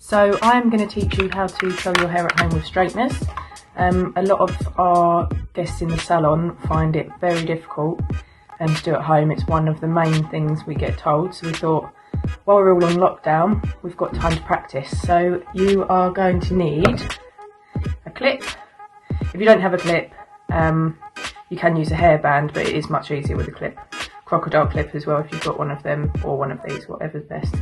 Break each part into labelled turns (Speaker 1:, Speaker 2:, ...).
Speaker 1: So I'm going to teach you how to curl your hair at home with straighteners. A lot of our guests in the salon find it very difficult to do at home. It's one of the main things we get told, so we thought while we're all on lockdown we've got time to practice. So you are going to need a clip. If you don't have a clip, you can use a hairband, but it is much easier with a clip. Crocodile clip as well if you've got one of them, or one of these, whatever's best.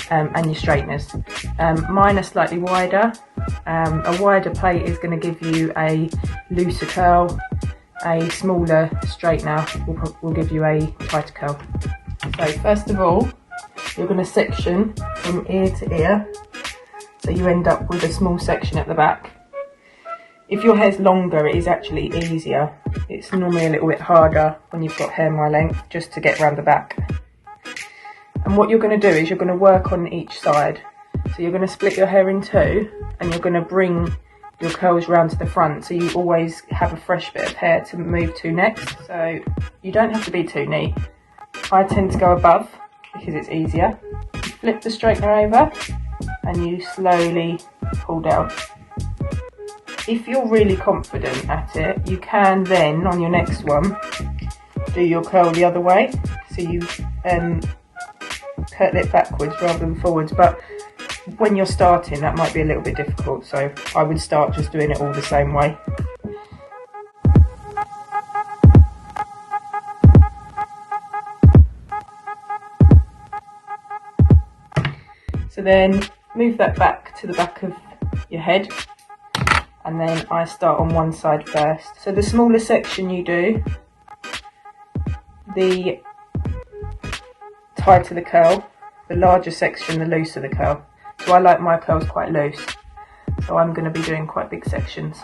Speaker 1: And your straighteners. Mine are slightly wider. A wider plate is going to give you a looser curl. A smaller straightener will give you a tighter curl. So first of all, you're going to section from ear to ear, so you end up with a small section at the back. If your hair's longer, it is actually easier. It's normally a little bit harder when you've got hair my length, just to get around the back. And what you're going to do is you're going to work on each side. So you're going to split your hair in two, and you're going to bring your curls round to the front, so you always have a fresh bit of hair to move to next. So you don't have to be too neat. I tend to go above because it's easier. You flip the straightener over and you slowly pull down. If you're really confident at it, you can then, on your next one, do your curl the other way. So you curl it backwards rather than forwards. But when you're starting, that might be a little bit difficult. So I would start just doing it all the same way. So then move that back to the back of your head. And then I start on one side first. So the smaller section you do, the tighter the curl. The larger section, the looser the curl. So I like my curls quite loose. So I'm going to be doing quite big sections.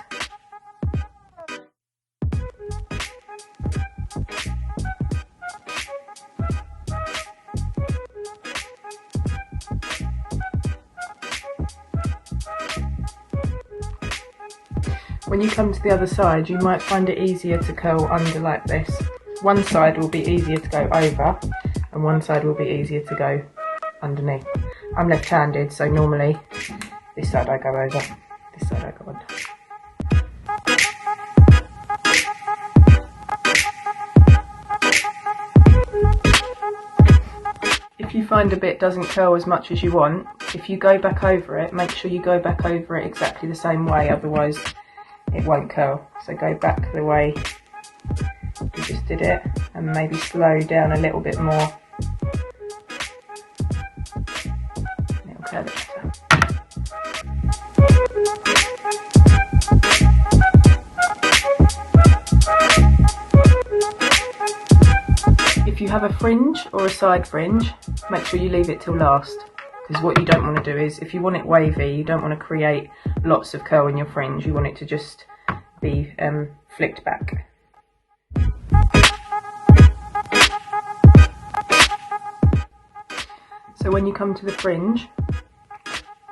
Speaker 1: When you come to the other side, you might find it easier to curl under like this. One side will be easier to go over, and one side will be easier to go underneath. I'm left-handed, so normally this side I go over, this side I go under. If you find a bit doesn't curl as much as you want, if you go back over it, make sure you go back over it exactly the same way, otherwise it won't curl. So go back the way you just did it, and maybe slow down a little bit more. It'll curl it better. If you have a fringe or a side fringe, make sure you leave it till last. Because what you don't want to do is, if you want it wavy, you don't want to create lots of curl in your fringe. You want it to just be flicked back. So when you come to the fringe,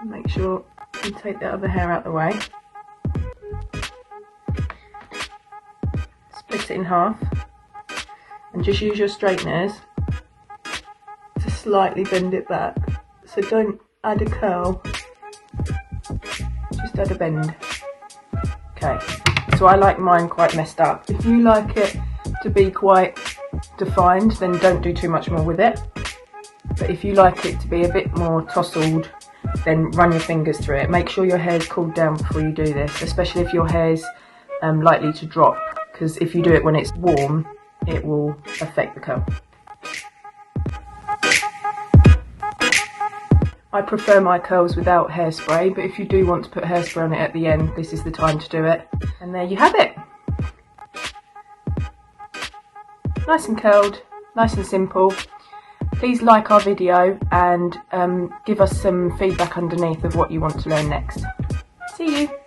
Speaker 1: make sure you take the other hair out the way. Split it in half. And just use your straighteners to slightly bend it back. So don't add a curl, just add a bend. Okay, so I like mine quite messed up. If you like it to be quite defined, then don't do too much more with it. But if you like it to be a bit more tousled, then run your fingers through it. Make sure your hair's cooled down before you do this, especially if your hair's likely to drop, because if you do it when it's warm, it will affect the curl. I prefer my curls without hairspray, but if you do want to put hairspray on it at the end, this is the time to do it. And there you have it. Nice and curled, nice and simple. Please like our video and give us some feedback underneath of what you want to learn next. See you.